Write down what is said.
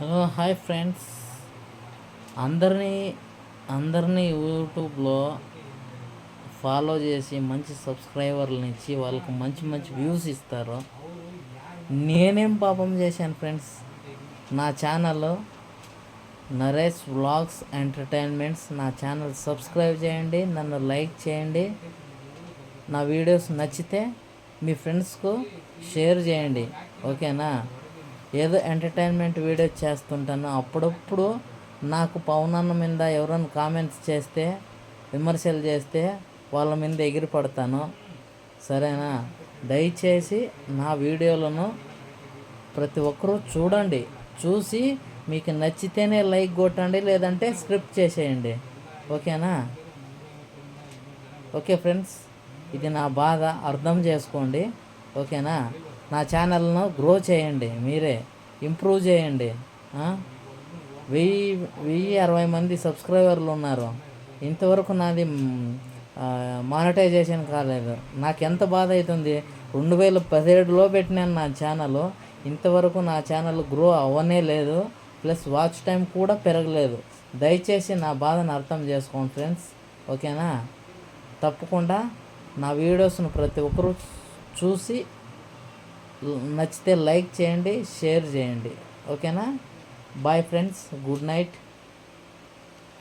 Hello hi friends. అందరినీ అందరినీ యూట్యూబ్లో ఫాలో చేసి మంచి సబ్స్క్రైబర్లను ఇచ్చి వాళ్ళకు మంచి మంచి వ్యూస్ ఇస్తారు. నేనేం పాపం చేశాను ఫ్రెండ్స్? నా ఛానల్ నరేష్ వ్లాగ్స్ ఎంటర్టైన్మెంట్స్, నా ఛానల్ సబ్స్క్రైబ్ చేయండి, నన్ను లైక్ చేయండి, నా వీడియోస్ నచ్చితే మీ ఫ్రెండ్స్కు షేర్ చేయండి. ఓకేనా? ఏదో ఎంటర్టైన్మెంట్ వీడియో చేస్తుంటాను. అప్పుడప్పుడు నాకు పవనన్న మీద ఎవరైనా కామెంట్స్ చేస్తే, విమర్శలు చేస్తే వాళ్ళ మీద ఎగిరి పడతాను. సరేనా? దయచేసి నా వీడియోలను ప్రతి ఒక్కరూ చూడండి. చూసి మీకు నచ్చితేనే లైక్ కొట్టండి, లేదంటే స్క్రిప్ట్ చేసేయండి. ఓకేనా? ఓకే ఫ్రెండ్స్, ఇది నా బాధ, అర్థం చేసుకోండి. ఓకేనా? నా ఛానల్ను గ్రో చేయండి, మీరే ఇంప్రూవ్ చేయండి. 1060 మంది సబ్స్క్రైబర్లు ఉన్నారు. ఇంతవరకు నాది మానిటైజేషన్ కాలేదు. నాకు ఎంత బాధ అవుతుంది. 2017లో పెట్టినాను నా ఛానల్. ఇంతవరకు నా ఛానల్ గ్రో అవ్వనే లేదు, ప్లస్ వాచ్ టైం కూడా పెరగలేదు. దయచేసి నా బాధను అర్థం చేసుకోండి ఫ్రెండ్స్. ఓకేనా? తప్పకుండా నా వీడియోస్ను ప్రతి ఒక్కరూ చూసి నచ్చితే లైక్ చేయండి, షేర్ చేయండి. ఓకేనా? Bye friends, good night.